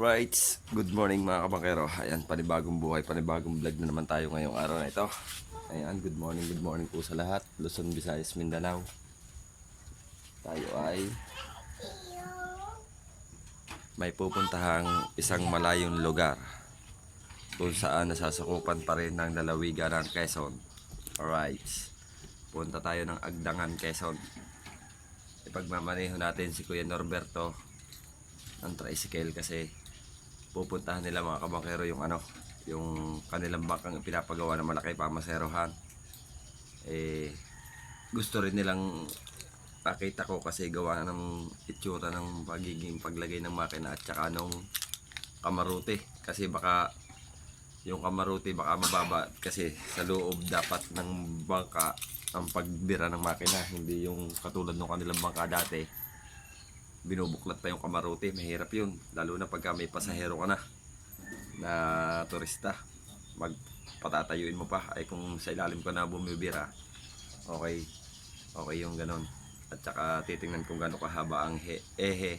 Right, good morning mga kabangkero. Ayan, panibagong buhay, panibagong vlog na naman tayo ngayong araw na ito. Ayan, good morning po sa lahat. Luzon, Visayas, Mindanao. Tayo ay may pupuntahang isang malayong lugar kung saan nasasakupan pa rin ng lalawigan ng Quezon. Alright, punta tayo ng Agdangan, Quezon. Ipagmamaneho natin si Kuya Norberto ng tricycle kasi pupuntahan nila mga kabangkero yung yung kanilang bangkang pinapagawa na malaki pamaserohan. Gusto rin nilang pakita ko kasi gawa ng itsura ng pagiging paglagay ng makina at saka nung kamaruti, kasi baka yung kamaruti baka mababa kasi sa loob dapat ng bangka ang pagbira ng makina, hindi yung katulad ng kanilang bangka dati binubuklat pa yung kamarote. Mahirap yun, lalo na pagka may pasahero ka na turista, magpatatayuin mo pa. Ay kung sa ilalim ka na bumibira, okay yung ganon. At saka titingnan kung gaano kahaba ang ehe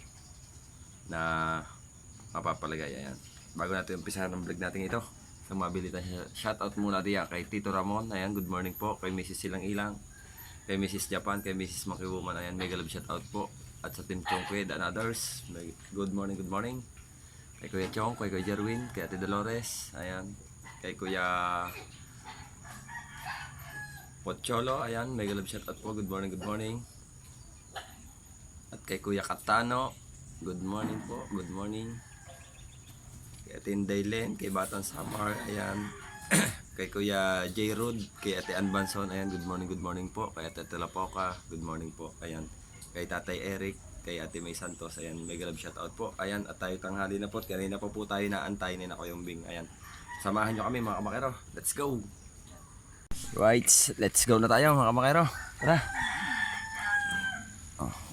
na mapapalagay. Ayan, bago natin umpisahan ng vlog natin ito, sa mabilita, shoutout muna diyan kay Tito Ramon. Ayan, good morning po. Kay Mrs. Silang Ilang, kay Mrs. Japan, kay Mrs. Monkey Woman. Ayan, mega love shoutout po. At sa Team Chongqued and others, good morning. Kay Kuya Chong, kay Kuya Jerwin, kay Ate Dolores, ayan, kay Kuya Pocholo, ayan, mega love shout out po, good morning. At kay Kuya Katano, good morning po, good morning. Kay Ate Indaylen, kay Batang Samar, ayan, kay Kuya J. Rod, kay Ate Anbanson, ayan, good morning po. Kay Ate Telapoca, good morning po, ayan. Kay Tatay Eric, kay Ate May Santos, ayan, mega love shout out po. Ayan, at tayo tanghali na po, kanina pa po tayo naantay ni Nako yung Bing. Ayan, samahan nyo kami mga kabangkero, let's go. Right, let's go na tayo mga kabangkero, tara.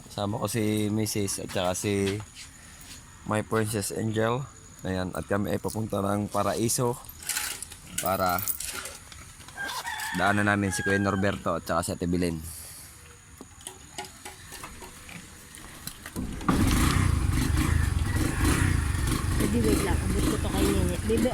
Kasama ko si Mrs. at saka si My Princess Angel. Ayan, at kami ay papunta ng Paraiso para daanan namin si Kuya Norberto at saka si Ate Belen. Wait lang, abot ko to kay Ninit. Bebe,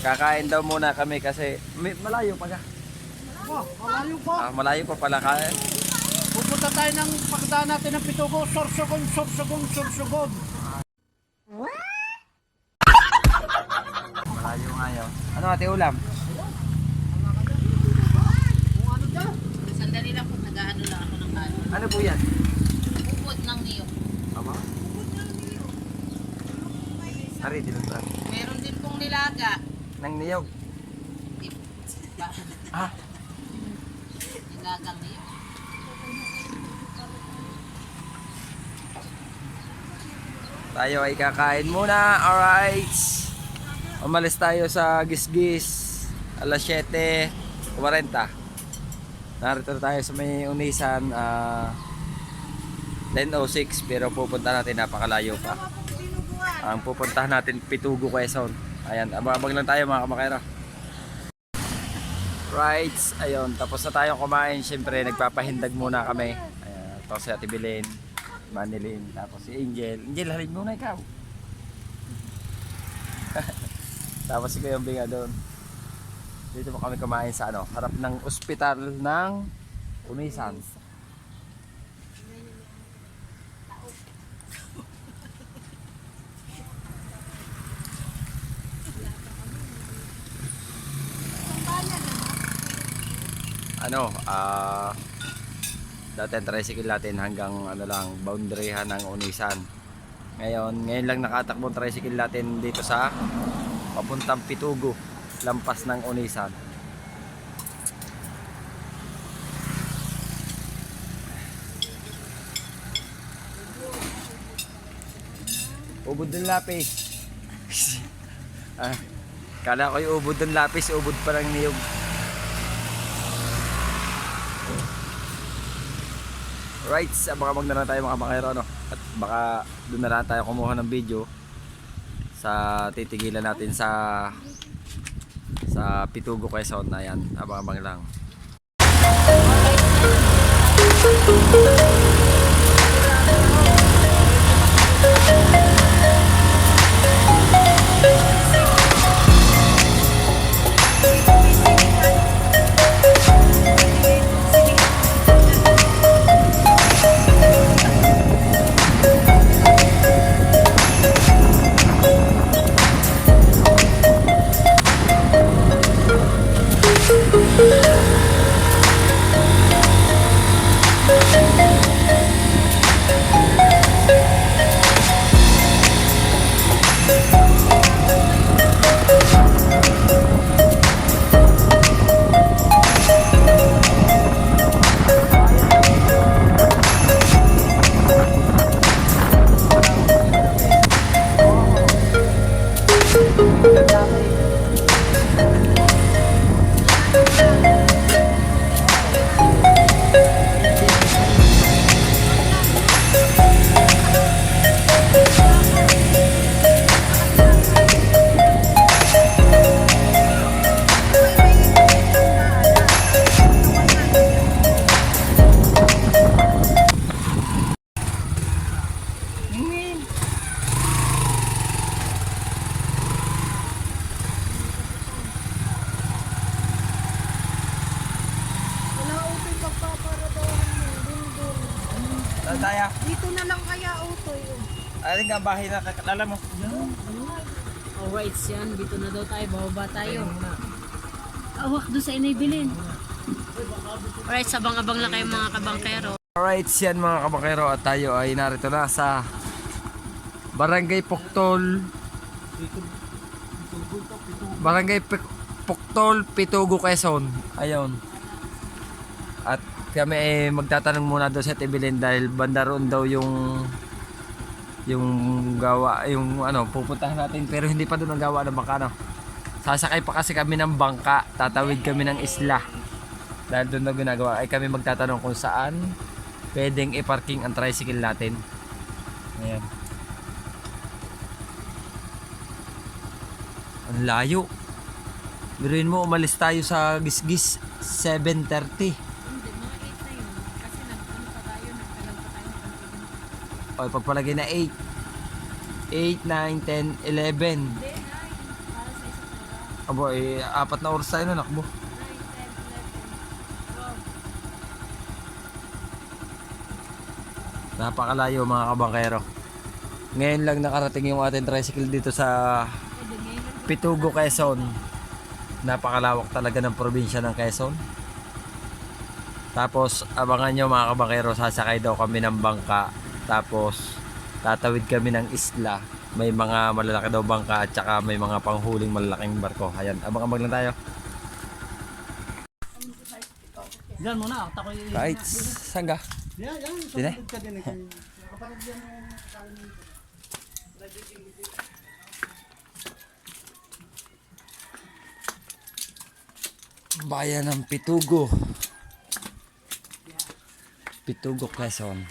Kakain daw muna kami kasi malayo pa ka. Oh, malayo po. Malayo pa pala kain. Pupunta tayo ng pagdaan natin ng Pitugo. Sorsogon, sorsogon, sorsogon. Malayo nga yun. Ano ate ulam? Sandali lang po, nag-ano lang ako ng kanin. Ano po yan? Upod ng niyog. Aba? Ari, dinutan. Meron din pong nilaga. Nang niyog. Ah, Nilagang niyog. tayo ay kakain muna. Alright. Umalis tayo sa Gisgis. Alas 7:40. Narito na tayo sa may Unisan. 10:06 pero pupunta natin napakalayo pa. Ang pupuntahan natin Pitugo, Quezon. Ayan, abang-abang lang tayo mga kamakero. Right, ayun, tapos na tayong kumain. Siyempre, nagpapahindag muna kami. Ayan, ito si Ate Belen, Manilin, tapos si Angel. Angel, halin muna ikaw. Tapos si Kayong Binga doon. Dito mo kami kumain sa harap ng ospital ng Unisan. Dati ang tricycle natin hanggang boundaryhan ng Unisan. Ngayon lang nakatakbo ang tricycle natin dito sa papuntang Pitugo, lampas ng Unisan. Ubod ng lapis. Kala ko yung ubod ng lapis, ubod pa ng niyog. Right, baka mag na lang tayo mga makahero, at baka doon na lang tayo kumuha ng video sa titigilan natin sa Pitugo, Quezon. Ayan, abang-abang lang. Tayo. Dito na lang kaya utoy. Aling nga bahay na kakalala mo. Alright, yan. Dito na daw tayo. Bababa tayo. Awak doon sa inay bilin. Alright, sabang-abang lang kayo mga kabangkero. Alright, yan mga kabakero, at tayo ay narito na sa Barangay Puktol. Puktol, Pitugo, Quezon. Ayun. At kami ay magtatanong muna doon sa Tibilin dahil banda roon daw yung gawa, pupuntahan natin, pero hindi pa doon ang gawa ng bangka, Sasakay pa kasi kami ng bangka, tatawid kami ng isla. Dahil doon na ginagawa, ay kami magtatanong kung saan pwedeng i-parking ang tricycle natin. Ayan. Ang layo. Biruin mo, umalis tayo sa Gisgis 7:30. Hindi, mga 8 na yun. Kasi nagtagal pa tayo ng kantigan. O, pagpalagay na 8, 9, 10, 11. Hindi, 9. Para sa isang Abo, 4 na oras tayo na nakbo. Napakalayo mga kabangkero. Ngayon lang nakarating yung ating tricycle dito sa Pitugo, Quezon. Napakalawak talaga ng probinsya ng Quezon. Tapos abangan nyo mga kabangkero, sasakay daw kami ng bangka. Tapos tatawid kami ng isla. May mga malalaki daw bangka at saka may mga panghuling malalaking barko. Ayan, abang-abang lang tayo. Diyan muna, ako yung... Right, sangga. Yan, Dine? sumunod ka din. Kapag yan Bayan ng Pitugo. Pitugo, Quezon.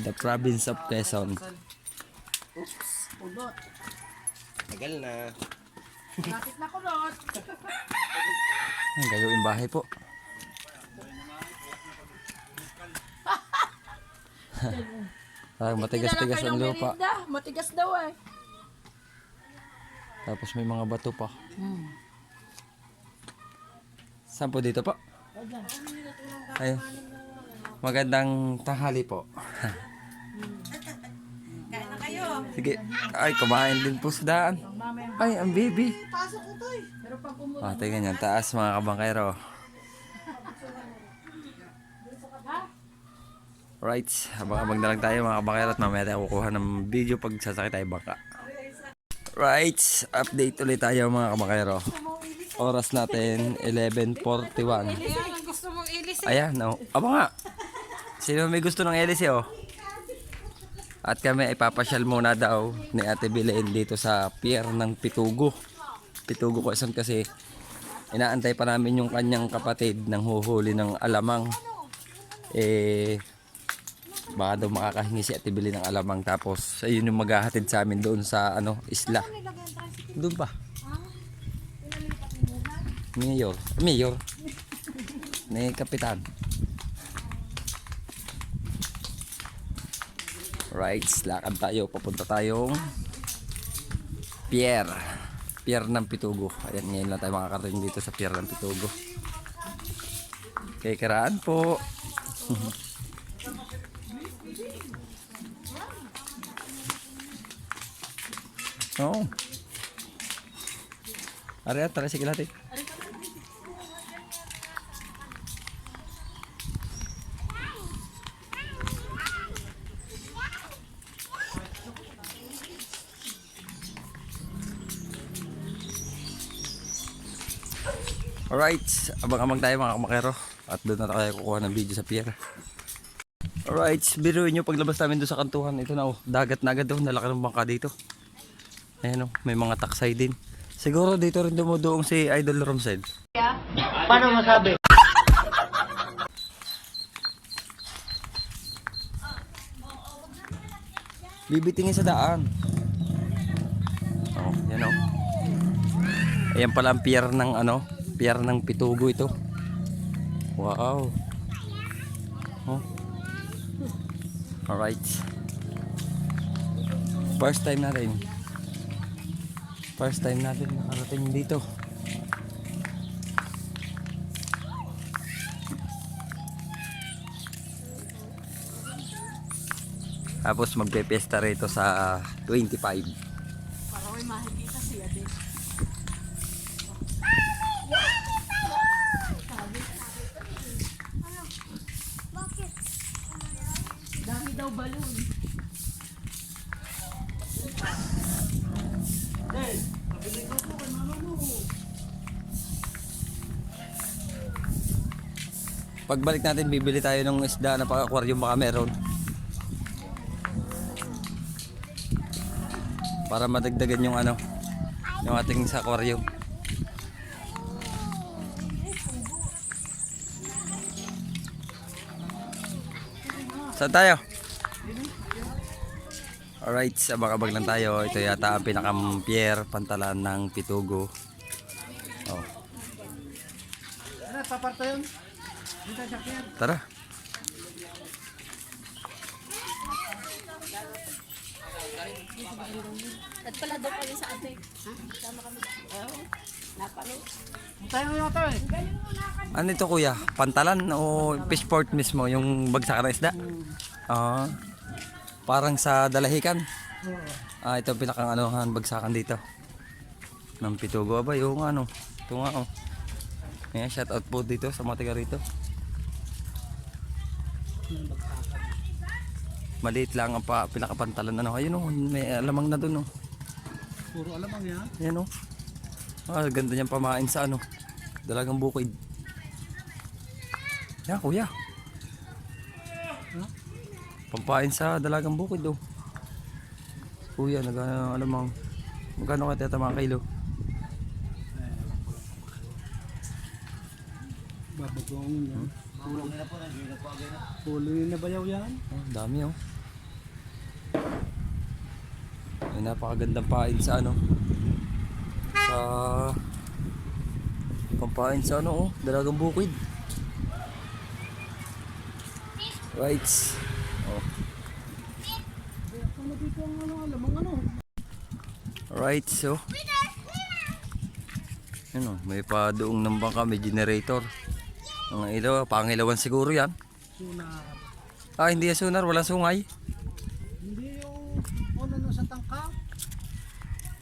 The province of Quezon. Oops, pulot. Tagal na. Lapit na kulot. Ang gayo yung bahay po. Parang matigas-tigas ang lupa. Matigas daw eh. Tapos may mga bato pa. Saan po dito po? Ayun. Magandang tanghali po. Kain na kayo. Sige. Ay, kumain din po sa daan. Ay, ang baby. Pasok ito eh. Pero pag Ah, tingnan yan. Taas mga kabangkero. Right. Habang-habang na lang tayo mga kabangkero at mamaya tayo kukuha ng video pag sasakay tayo bangka. Right. Update ulit tayo mga kabangkero. Oras natin 11:41. Gusto mong ilis Ayan, oh. Aba nga. Sino may gusto ng LC, oh? At kami ay papasyal muna daw ni Ate Bilain dito sa pier ng Pitugo. Pitugo, Quezon kasi inaantay pa namin yung kanyang kapatid ng huhuli ng alamang. Baka daw makakahingi si Ate Bilain ng alamang, tapos ayun yung maghahatid sa amin doon sa isla. Doon pa. Mayor. Ni Kapitan. Right, lakad tayo. Papunta tayong pier. Pier ng Pitugo. Ayan, ngayon lang tayo makakarating dito sa pier ng Pitugo. Okay, karaan po. Oh. Ari, tara, sige natin. Alright, abang-abang tayo mga kamakero. At doon na tayo kukuha ng video sa pier. Alright, biruin nyo paglabas namin doon sa kantuhan. Ito na, oh, dagat na agad, oh, nalaki ng bangka dito. Ayan, oh, may mga taksay din. Siguro dito rin dumudoong si Idol Romsel. paano masabi? Bibitingin sa daan. Oh, yan, oh. Ayan pala ang pier ng pier ng Pitugo ito. Wow. Oh. Alright. First time natin nakarating dito. Tapos magpe-fiesta rito sa 25. Para may makikita siya din. Dami daw balon. Pagbalik natin bibili tayo ng isda na pang-aquarium, baka meron. Para madagdagan yung yung ating sa aquarium. Saan tayo? Alright, abang-abang lang tayo. Ito yata ang pinaka-pier pantalan ng Pitugo. Oh. Ano, paparto yun? Dito sa pier. Tara. Nagpala daw kami sa ate. Ha? Sama kami. Oo. Napalo. Tayo nga tayo eh. Ano ito kuya? Pantalan o fish port mismo? Yung bagsakan ng isda? Ah, parang sa Dalahican. Ito ang pinakang anuhan bagsakan dito. Ng Pitugo. Aba, yung ano. Ito nga oh. Ayan, shout out po dito sa mga taga rito. Maliit lang ang pinakapantalan. Ano, ayun oh, may alamang na dun oh. Puro alamang yan. Ayan oh. Ganda niyang pamain sa ano. Dalagang bukid. Yan kuya. Pampain sa dalagang bukid oh. Kuya, alamang. Magkano ka teta mga kilo? Babagong yan. Pulong na bayaw yan. Oh, dami oh. Ay, napakagandang pain sa ano. Sa pampain sa ano oh, dalagang bukid. Right. Oh. Ano dito ang ano, alamang ano? Right, so. Ano, may padoong ng bangka, may generator. Ang ilaw, pangilawan siguro yan. Sunar. Hindi yan sonar, walang sungay. Hindi yung ano na sa tangka.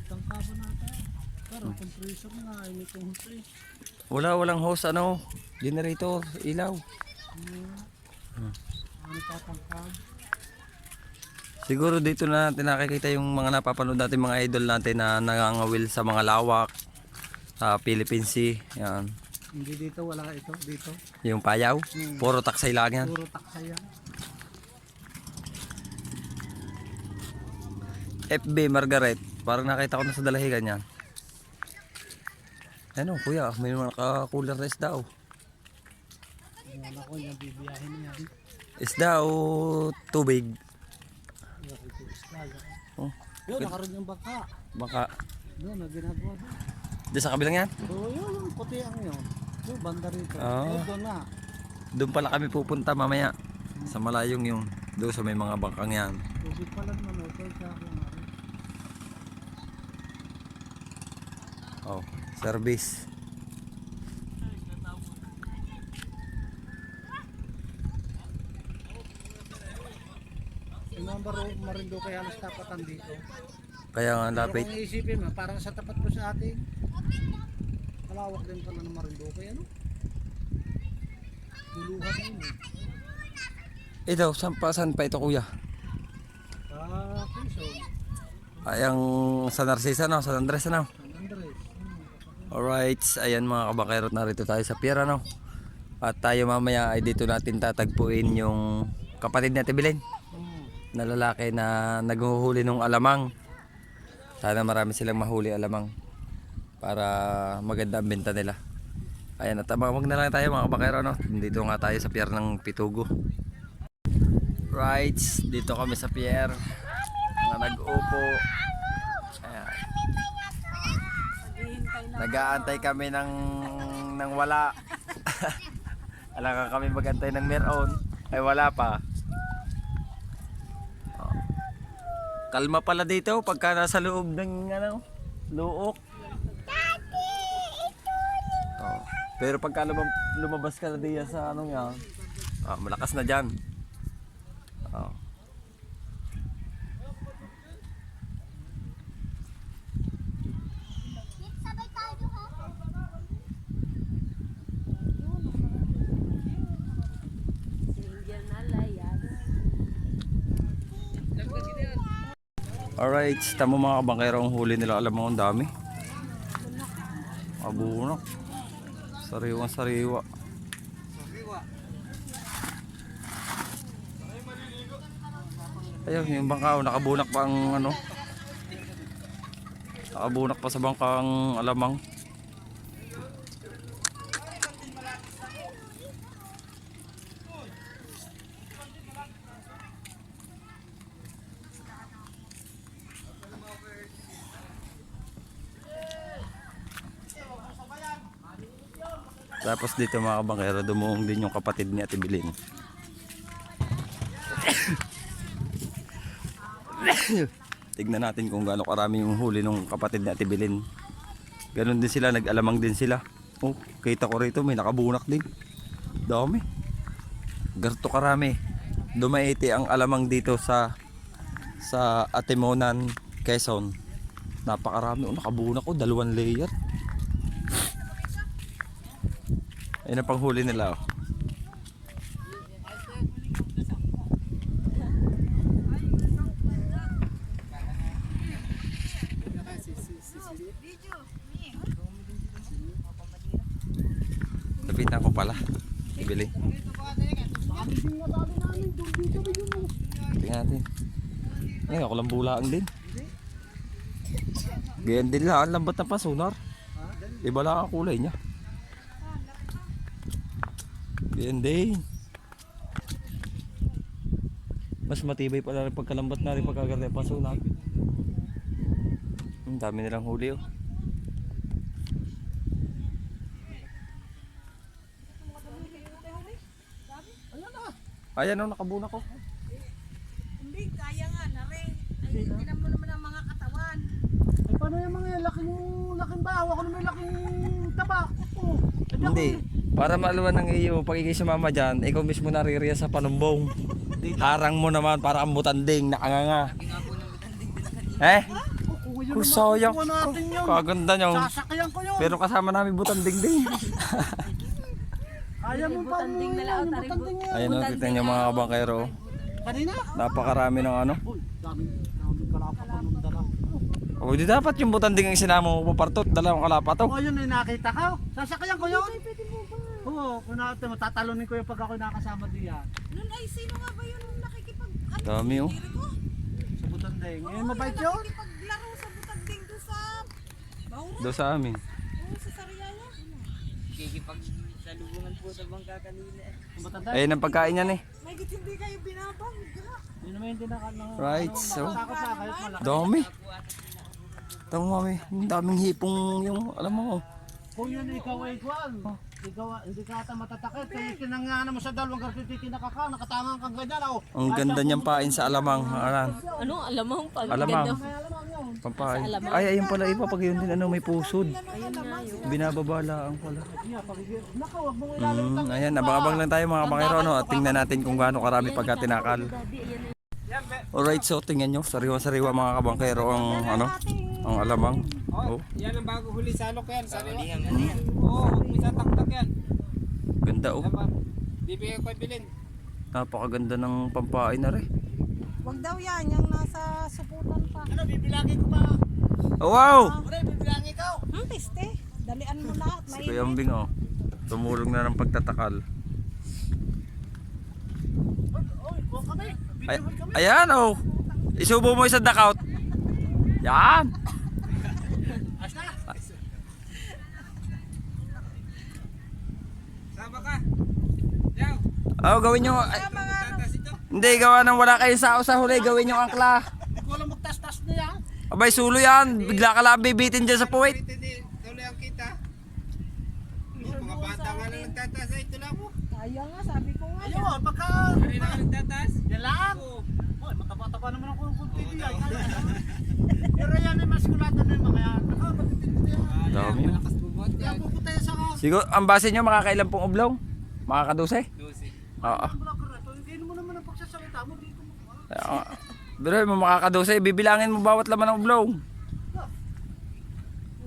Tangka ba natin? Pero compressor na ay itong hose. Walang hose, ano, generator, ilaw. Ano tatangka? Siguro dito na natin nakikita yung mga napapanood natin, mga idol natin na nangangawil sa mga lawak. Sa Philippine Sea, yan. Hindi dito, wala ito. Dito. Yung payaw, puro taksay lang yan. Puro taksa yan. FB Margaret, parang nakita ko na sa Dalahican yan. Ano kuya, may mga naka-cooler na isda oh. Wala ko yung bibiyahin niya. Isda o tubig? Ito isla. Oh, Yun, nakaroon yung baka. baka Doon, na ginagawa doon. dyan sa kabilang yan? So, yun, yung puti ang yun. Yung banda rito. Ah. Yun, doon na. Doon pala kami pupunta mamaya. Sa malayong yung doon sa may mga bangkang yan. Tubig pala naman, okay siya ako nga. Oh, service. Yung mga Marinduque halos tapatan dito. Kaya nga Pero lapit. kung iisipin mo, parang sa tapat po sa atin, malawak din pala ng Marinduque, ano? Tuluhan yun eh. Ito, saan pa ito kuya? Sa Quezon, Ay, ang San Narcisa no? San Andres ano? San Andres. Alright, ayan mga kabakerot, narito tayo sa pier ano? At tayo mamaya ay dito natin tatagpuin yung kapatid natin Bilin na lalaki na naghuhuli ng alamang. Sana marami silang mahuli alamang para maganda ang benta nila. Ayan, at wag na lang tayo mga kabakero no? Dito nga tayo sa pier ng Pitugo. Right, dito kami sa pier na nag-upo. Ayan. Nag-aantay kami ng wala. Alam kami magantay ng meron. Ay wala pa. Oh. Kalma pala dito pagka nasa loob ng ano, luok. Oh. Pero pagka lumabas ka na diyan sa ano yan, malakas na dyan. Oh. Alright, tamo mga kabangkero ang huli nila. Alam mo ang dami. Abunak. Sariwang sariwa. Ayun, yung bangka, nakabunak pa ang ano. Nakabunak pa sa bangkang alamang. Tapos dito mga kabangkero, dumuong din yung kapatid ni Ate Bilin. Tignan natin kung gaano karami yung huli ng kapatid ni Ate Belen. Ganon din sila, nag-alamang din sila. Oh, kita ko rito may nakabunak din. Dami. Garto karami. Dumaiti ang alamang dito sa Atimonan, Quezon. Napakarami. Oh, nakabunak ko, 2 layer. Ayun ang panghuli nila. Oh. Lapitan ko pala. Ibili. Tingnan natin. Ay, ako lang bulaan din. Ganyan din lang. Ang lambat na pa, sonar. Iba lang ang kulay niya. Ganyan din. Mas matibay pala rin pagkalambat na rin pagkaganda pa sonar. Ang dami nilang huli oh. Ayan o, nakabuna ko. Hindi, kaya nga na rin. Ay, tinan mo naman ang mga katawan. Ay, paano yung mga laking bahaw? Ako naman laking tabak. Oh, Hindi. Para maluwan ng iyo, pag ikay sumama dyan, ikaw mismo naririya sa panumbong. Harang mo naman para ang butanding, nakanganga. Eh? Kung sayang. Kaganda nyo. Sasakyan ko yun. Pero kasama namin butanding din. Ayaw mo pa mo Butanding na lang, yung tarig butanding yan. Ayan o, titan nyo mga kabangkero. Kanina? Napakarami ng ano. Uy, daming kalapat ng dala. O di dapat yung butanding ang sinama mo papartot. Dalawang kalapat to. Oh, yun ay nakita ko. Sasakyan ko yun. Oo, kung natin mo, tatalunin ko yung pag ako nakasama diyan. Nun ay, sino nga ba yun nakikipag... Dami oh. Sa butanding. Ngayon mabait yun. Nakikipaglaro sa butanding doon sa... Baura? Doon sa amin. Oo, sa Sariaya. Kikipagsalubungan po sa bangka kanina. Ang butanding. Ayun ang pagkain yan eh. May git hindi kayo binabang. Yun naman yung tinaka ng... Right, so. Takot na kahit malaki. Dami. Tama mami, ang daming hipong yung, alam mo. Kung yun ikaw ay kwan. Hindi ka ata matatakit. Kaya kinangana mo sa dalawang gartiti kinakaka. Nakatangang kang ganyan. Oh. Ang ganda niyang pain sa alamang. Aran. Ano, alamang pag Alamang. ganda. Pampain. Ay, ayun pala iba. Pag yun din, ano, may pusod. Binababala ang pala. Naka, wag mong ilalim. Ayan, abang-abang lang tayo mga kabangero. Ano, at tingnan natin kung gaano karami pagka tinakal. Alright, so tingnan nyo. Sariwa-sariwa mga kabangkero ang, ano, ang alamang. Oh, Yan ang bago huli sa alok yan. Sa Oo, minsan taktak yan. ganda oh. Di ba yung bilin? Napakaganda ng pampain na rin. Wag daw yan, yung nasa suputan pa. Ano, bibilangin ko pa. Oh, wow! Pre, bibilangin ko. Piste, dalian mo lahat. Si Kuya Ambing oh. Tumulong na ng pagtatakal. Oy, kuha kami. Ay, ayan oh. Isubo mo isang duckout. Yan. Sama ka. Yaw. Oh, gawin nyo. Ay, Tatas ito. hindi, gawa nang wala kayo sa huli. Gawin nyo angkla. Hindi ko alam magtas-tas na yan. Abay, sulo yan. Bigla ka lang bibitin dyan sa puwit. Hindi, tuloy ang kita. Mga bata nga lang nagtatas. Ay, ito lang mo. Kaya nga, sabi ko nga. Ayun, pagka... Kanina ka nagtatas. Yan lang. Oy, mataba-taba naman ako ng kunti diyan. Pero yan ay maskulatan na yung mga yan. Matitindi yan. Dami. Malakas bubot Kaya yan. pupunta yan sa... Siguro, ang base nyo, makakailan pong oblong? Makakaduse? 12. Oo. Vlogger na to, hindi mo naman ang pagsasalita mo dito mo. Pero mo makakaduse, bibilangin mo bawat laman ng oblong.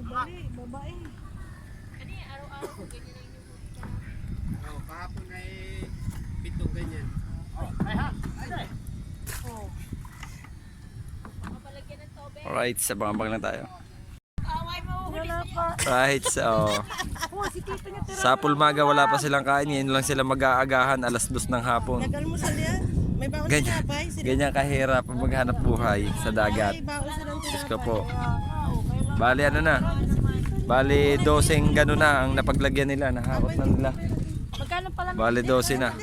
Dali, babae. Oh, kahapon ay 7 ganyan. Ay ha, ay. Alright, sa bangabang lang tayo. Wala pa. Right, so sa Pulmaga wala pa silang kain. Ngayon lang sila mag-aagahan alas 2 ng hapon. Tagal mo sa liyan. May baon Ganyan, sa kapay. ganyan kahirap ang maghanap buhay sa dagat. May baon sa lang Diyos ko po. Bali ano na? Bali 12 gano'n na ang napaglagyan nila. Nahakot na nila. Magkano pala? Bali 12 na.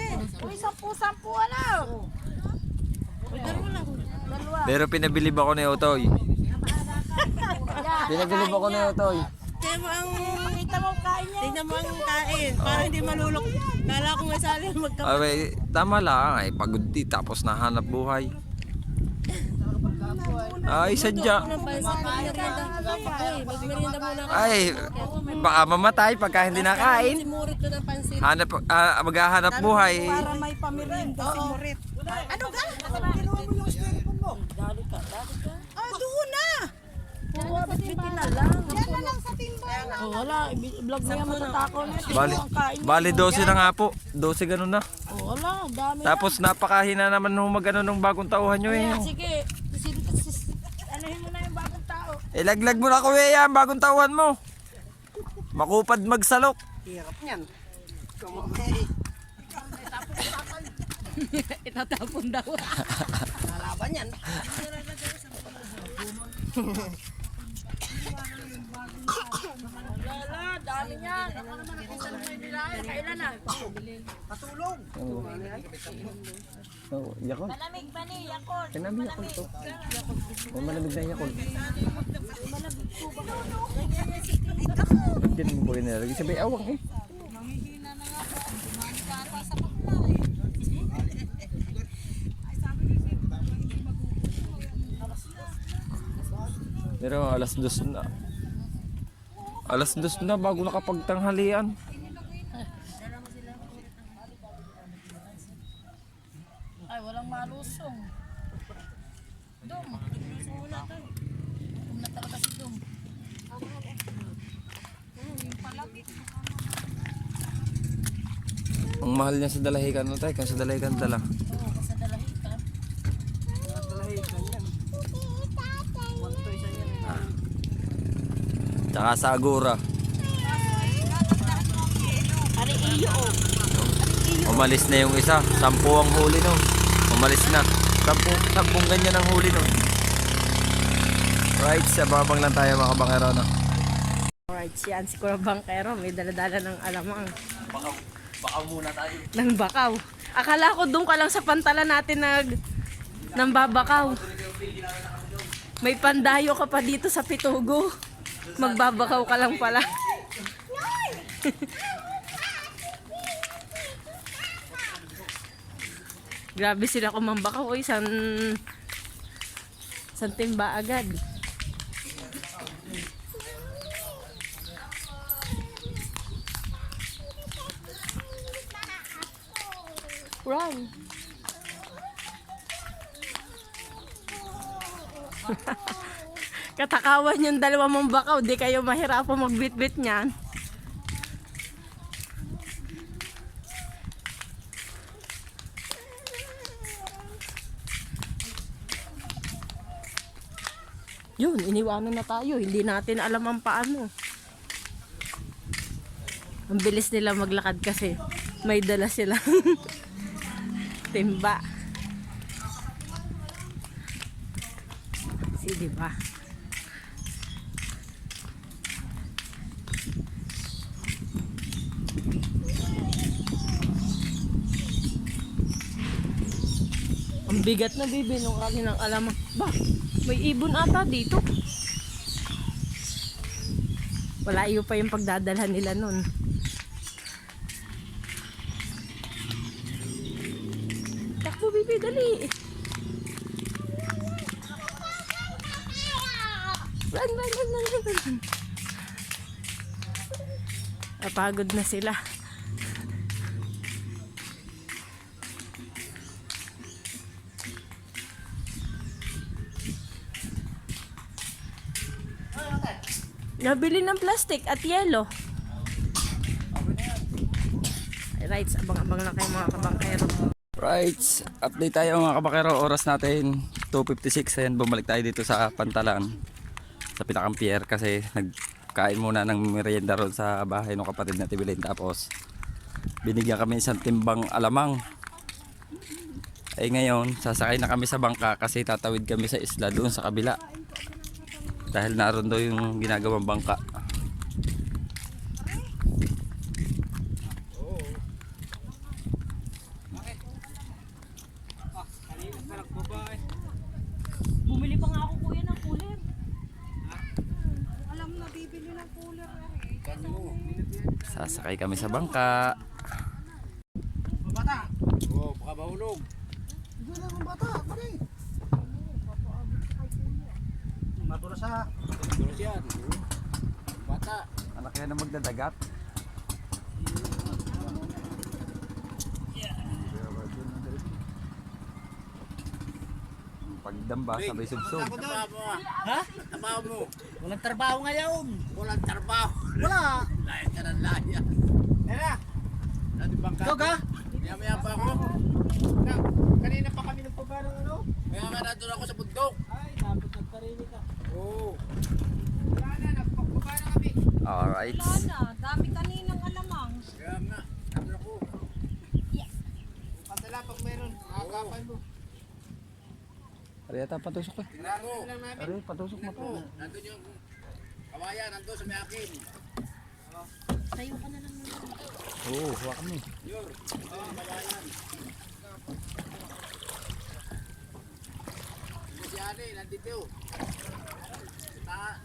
Uy, 10, ano? Uy, dalawa lang. Dalawa. Pero pinabilib ako ni Otoy. Pinabilib ako ni Otoy. Tignan mo ang... Tignan mo ang kain. Para hindi malulok. Kala ko may sali magkapit. Tama lang ay pagod di tapos nahanap buhay. Ay, sadya. Unang pansin, merienda. Magmerienda muna ako. Ay, baka mamatay pagka hindi nakain. Simurit ko ng pansin. Maghahanap buhay. Para may pamerienda si Murit. Ano ga? Kinuha mo yung styrofoam mo. Dali ka. Ah, doon na. Bitin na lang. Yan na lang sa timbangan. Oh, wala. I-vlog mo yan matatakon. Bali, bali 12 na nga po. 12 ganun na. Oh, wala. Dami. Tapos napakahina naman humagano nung bagong tauhan nyo eh. Sige. Anuhin mo na yung bagong tao. Ilaglag mo na kuya yan, bagong tauhan mo. Makupad magsalok. Hirap niyan. Itatapon daw. Lalaban yan. Wala, dami niyan. Ako naman ang isa naman nila. Kailan na? Patulong. Oh, yakol. Malamig ba ni Yakol? Kinabi yakol to. May malamig na yakol. Diyan mo po yun nilagay. Sabay awang eh. Pero alas 2 na. Alas 2 na bago nakapagtanghalian. Ay, walang malusong. Dum. Wala to. Dum na talaga si Dum. Ang mahal niya sa dalahikan no tayo, kasi sa dalahikan dala. Oo, kasi dalahikan. Tsaka sa Agora. Ari iyo. Umalis na yung isa, 10 ang huli nun. Umalis na. 10 ganyan ang huli nun. Right, sa babang lang tayo mga kabangero no. Alright, siyan si Kuya Bangkero. May daladala ng alamang. Baka muna tayo. Ng bakaw. Akala ko doon ka lang sa pantalan natin ng babakaw. May pandayo ka pa dito sa Pitugo. Magbabakaw ka lang pala. Grabe sila kumambakaw. Uy, san timba agad. Run. Katakawan yung dalawa mong bakaw, di kayo mahirapan magbitbit niyan. Yun, iniwanan na tayo. Hindi natin alam ang paano. Ang bilis nila maglakad kasi may dala silang timba. Si, diba? Ang bigat na bibi nung akin ang alamang. Ba, may ibon ata dito. Wala iyo pa yung pagdadalhan nila nun. Takbo bibi, dali. Run, run, run, run, run, run. Napagod na sila. Nabili ng plastic at yelo. Right, abang-abang na kayo mga kabangkero. Right, update tayo mga kabakero. Oras natin 2:56. Ayan, bumalik tayo dito sa Pantalan, sa Pinakang Pier, kasi nagkain muna ng merienda ron sa bahay ng kapatid na Tibilin. Tapos binigyan kami isang timbang alamang. Ay ngayon sasakay na kami sa bangka kasi tatawid kami sa isla doon sa kabila, dahil naroon daw yung ginagawang bangka. Bumili pa nga ako kuya ng cooler. Alam na bibili ng cooler. Sasakay kami sa bangka. Bata! Oo, baka mahulog. Doon lang ang bata, pare. sa... Anak yan na magdadagat. Pagdamba, sabay subsob. Ha? Trabaho mo. Walang trabaho ngayon. Walang trabaho. Wala. Laya ka ng laya. Tara. Ano bang ka? Ikaw ka? Maya pa ako. Na, kanina pa kami nagpaba ng ano? Kaya nga nandun ako sa bundok. Ay, dapat nagkarili ka. Oo. Wala na, nagpapaba na kami. Alright. Dami kaninang alamang. Kaya nga, nandun ako. Padala pag meron, makakapay mo. Ari yata patusok ko. Tingnan mo. Lang namin. Ari, patusok mo po. Nandun yung kawayan, nandun sa may akin. Tayo ka na lang naman. Oo, huwag kami. Yun, kawayan. Hindi si Ani, nandito.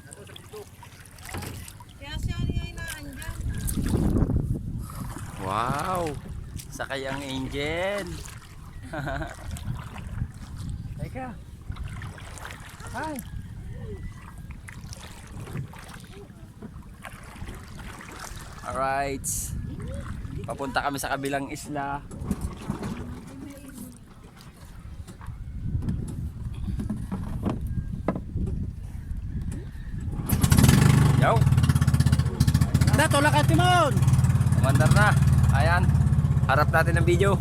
Nandun sa bundok. Kaya siya niya inaandyan. Wow! Sakay ang angel. Teka. Ay. Alright. Papunta kami sa kabilang isla. Yo! Dato lang ka Timon. Umandar na. Ayan. Harap natin ng video.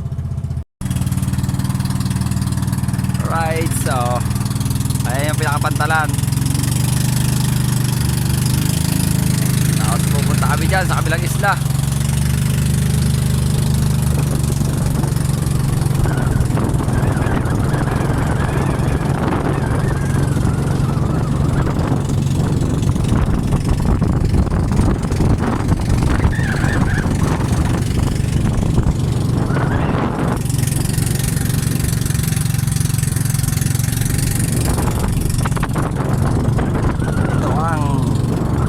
Alright, so ayan yung pinakapantalan. Tapos pupunta kami dyan sa kabilang isla.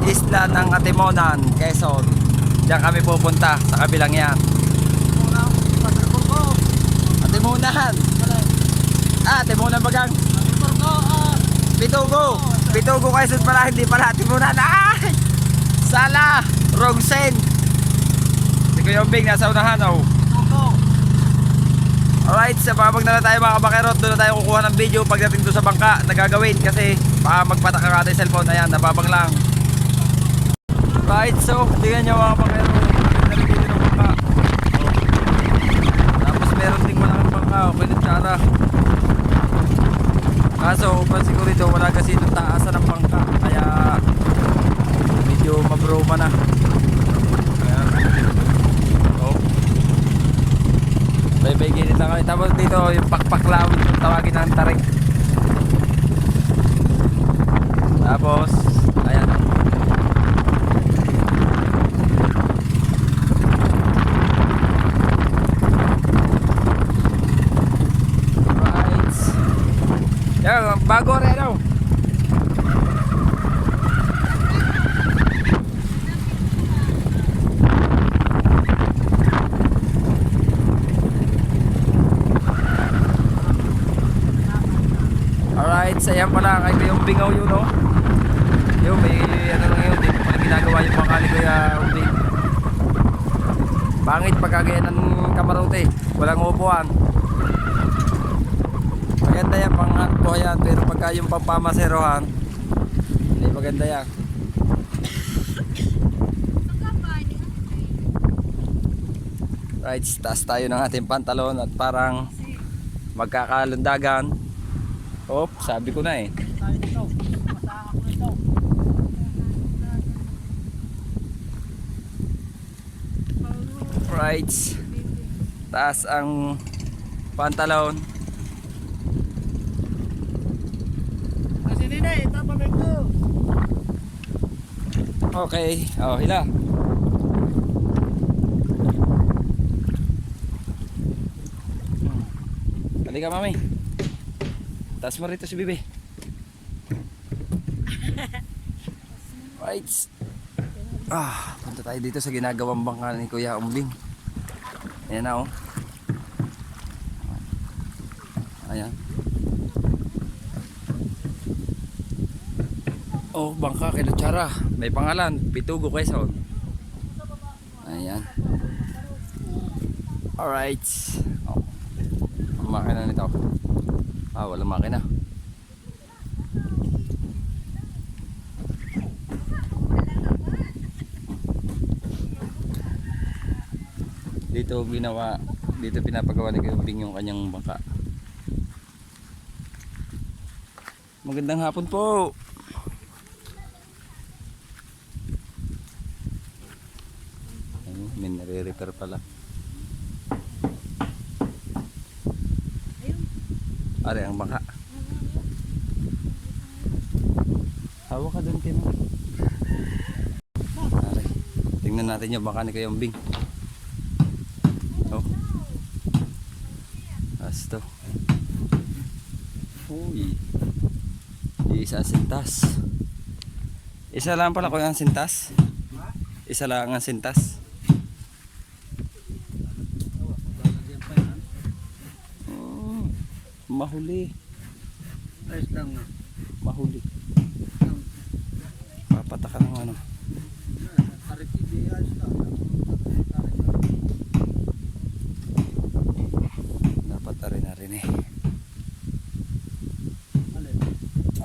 Isla ng Atimonan, Quezon. Diyan kami pupunta sa kabilang yan. Atimonan. Atimonan bagang. Pitugo. Pitugo Quezon pala, hindi pala Atimonan. Ay! Sala, Rogsen. Si Kuya Bing nasa unahan oh. Alright, sa pabag na tayo mga kabakerot, doon na tayo kukuha ng video pagdating doon sa bangka na gagawin kasi baka magpatak ang ating cellphone. Ayan, nababang lang. Right, so tingnan nyo mga pakero, nalagay ng bangka. Tapos meron ding malaking bangka, okay na tsara. Kaso pansin ko rito, wala kasi ng taasan ng bangka, kaya medyo mabroma na. Ayan. Oh. Bye-bye ginit lang kami. Tapos dito yung pakpaklawin yung tawagin ng tarik. Tapos ayan. Yan, bago rin ano. Alright, sayan pala kay yung bingaw yun no. Yung may ano lang yun, di ko pala ginagawa yung makali ko yung bing. Bangit pagkagaya ng kamarote, walang upuan. Maganda yan pang buhayan, pero pagka yung pampamaserohan hindi maganda yan. Right, taas tayo ng ating pantalon at parang magkakalundagan. Oh, sabi ko na eh. Tayo dito. Masaka ko nito. Right, taas ang pantalon. Kasi nina, ito pamit ko. Okay, oh hila. Halika mami. Taas mo rito si Bibi. Right. Punta tayo dito sa ginagawang bangka ni Kuya Umbing. Ayan na oh. Ayan. Oh, bangka kay Luchara. May pangalan, Pitugo Quezon. Ayan. Alright. Oh. Ang makina nito. Walang makina. Dito pinapagawa ni Kuya Bing yung kanyang bangka. Magandang hapon po. Ayun, may nare-repair pala. Are ang bangka. Hawak ka doon kayo. Are. Tingnan natin yung bangka ni Kuya Bing. Oh. Asto. Uy. Isa sintas. Isa lang pala ko ang sintas. Isa lang ang sintas. Oh, mahuli. Ayos lang. Mahuli. Papataka ng ano. Dapat na rin eh.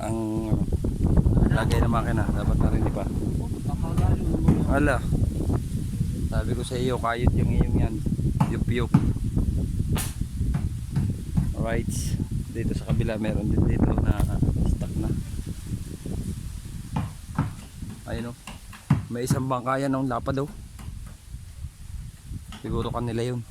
Ang lagay ng makina dapat na rin pa. Ala. Sabi ko sa iyo kayot yung iyong yan. Yup. Alright. Dito sa kabila meron din dito na stuck na. Ayun o. May isang bangka yan ng lapad o. Siguro kanila yun.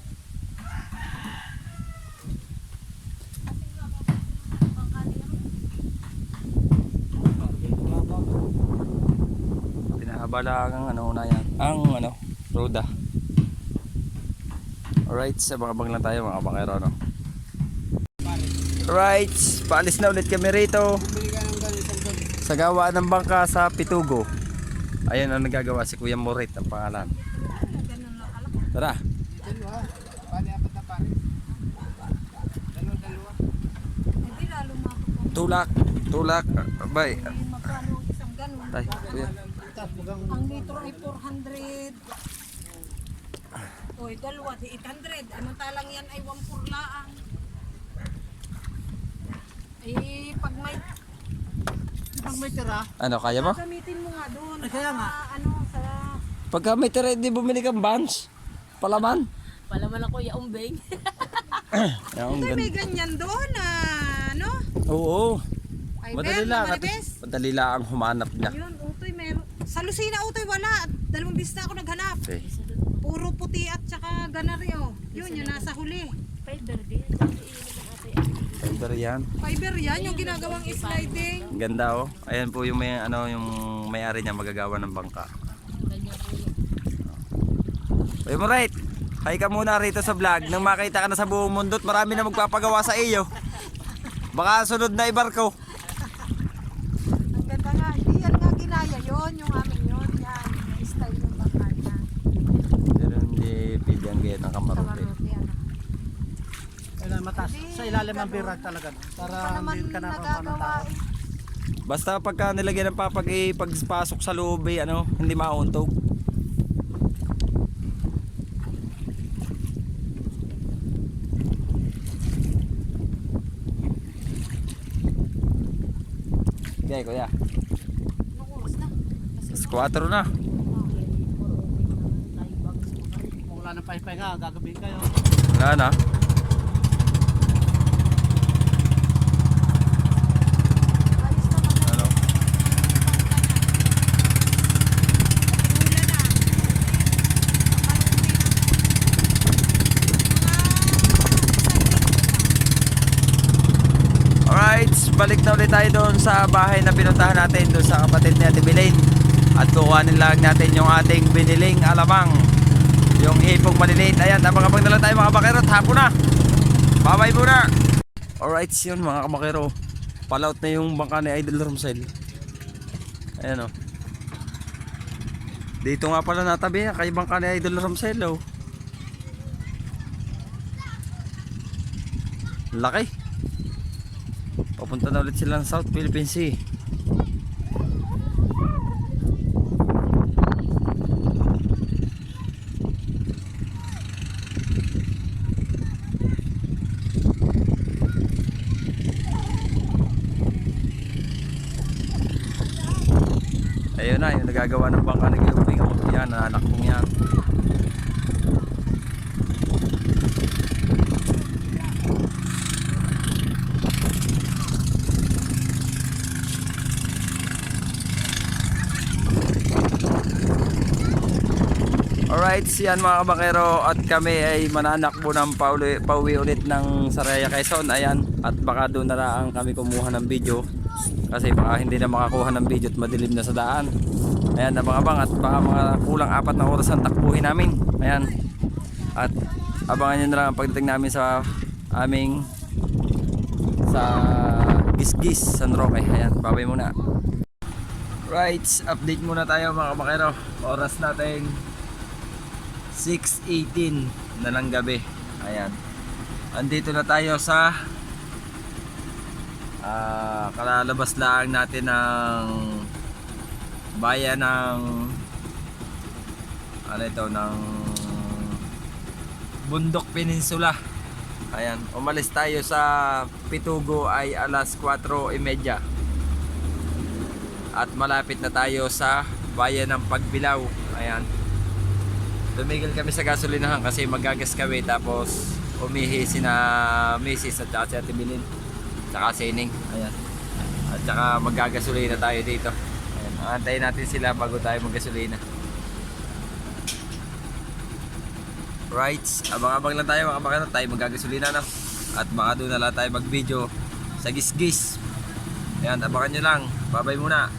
Pinahaba lang ang una yan. Ang roda. Alright, abang-abang lang tayo mga bakero no. Alright, paalis na ulit kami rito. Sa gawa ng bangka sa Pitugo. Ayan ang nagagawa si Kuya Morit ang pangalan. Tara. Tulak. Abay. Magkano isang ganun? Tay, Kuya. Ang litro ay 400. Oy, dalawa di 800. Samantalang yan ay 1 laang. Eh, pag may tira. Ano, kaya mo? gamitin mo nga doon. Kaya nga. Sa Pagka may tira, di bumili kang buns. Palaman. Palaman ako, yaumbeng. Yung Utoy, may ganyan doon ano? Oo. Ay, Madali lang. Maribes. Madali lang ang humanap niya. Yun, utoy, meron. Sa Lucina, utoy, wala. 2 bis na ako naghanap. Okay. Puro puti at saka ganaryo. Yun, yung nasa huli. Fiber din. Fiber yan. Fiber yan, yung ginagawang sliding. Ganda oh. Ayan po yung yung may-ari niya magagawa ng bangka. Uy mo right. Hi ka muna rito sa vlog. Nang makita ka na sa buong mundot, marami na magpapagawa sa iyo. Baka sunod na ibarko. Ang ganda nga. Hindi yan nga ginaya yun. Yung amin yun. Yan. Yung style ng bangka niya. Pero hindi pwede ang gayet ng kamarote. Kamarote yan. Kailan mataas. Sa ilalim ng birag talaga. Para Pa naman hindi ka na nagagawa eh. Basta pagka nilagyan ng pagpasok sa loob hindi mauuntog. Okay, kuya. Anong oras na? Kasi 4 na. Kung wala ng pahipahinga, gagawin kayo. Wala na. alis na mag Ano? ulan na. Alright, balik na ulit tayo doon sa bahay na pinuntahan natin doon sa kapatid ni Ate Bilain. At kukuhanin lang natin yung ating biniling alamang. Yung hipong maliliit. Ayan, abang-abang na lang tayo mga bakero. Hapon na. Bye-bye muna. Alright, yun mga kabakero. Palaut na yung bangka ni Idol Romsel. Ayan o. Dito nga pala natabi kay bangka ni Idol Romsel o. Laki. Papunta na ulit sila ng South Philippine Sea. Ayun na, yung nagagawa ng bangka ni Giluping. Yan, anak kong yan. Alright, siyan mga kabakero, at kami ay mananakbo ng pauwi ulit ng Sariaya, Quezon. Ayan, at baka doon na lang kami kumuha ng video kasi baka hindi na makakuha ng video at madilim na sa daan. Ayan, abang-abang, at baka mga kulang 4 na oras ang takbuhin namin. Ayan, at abangan nyo na lang ang pagdating namin sa aming sa Gisgis, San Roque. Ayan, babay muna. Right, update muna tayo mga kabakero. Oras natin 6:18 na ng gabi. Ayan, andito na tayo sa kalalabas lang natin ng bayan ng ano ito, ng Bundok Peninsula. Ayan, umalis tayo sa Pitugo ay alas 4:30 at malapit na tayo sa bayan ng Pagbilao. Ayan, tumigil kami sa gasolinahan kasi magagas kami, tapos umihi sina Mrs. at saka si Ate Bilin saka si Ining. Ayan, at saka magagasolina tayo dito. Ayan, antayin natin sila bago tayo maggasolina. Right, abang-abang lang tayo mga kabakero, tayo magagasolina na. At baka doon na lang tayo mag video sa Gisgis. Ayan, abangan nyo lang. Babay muna.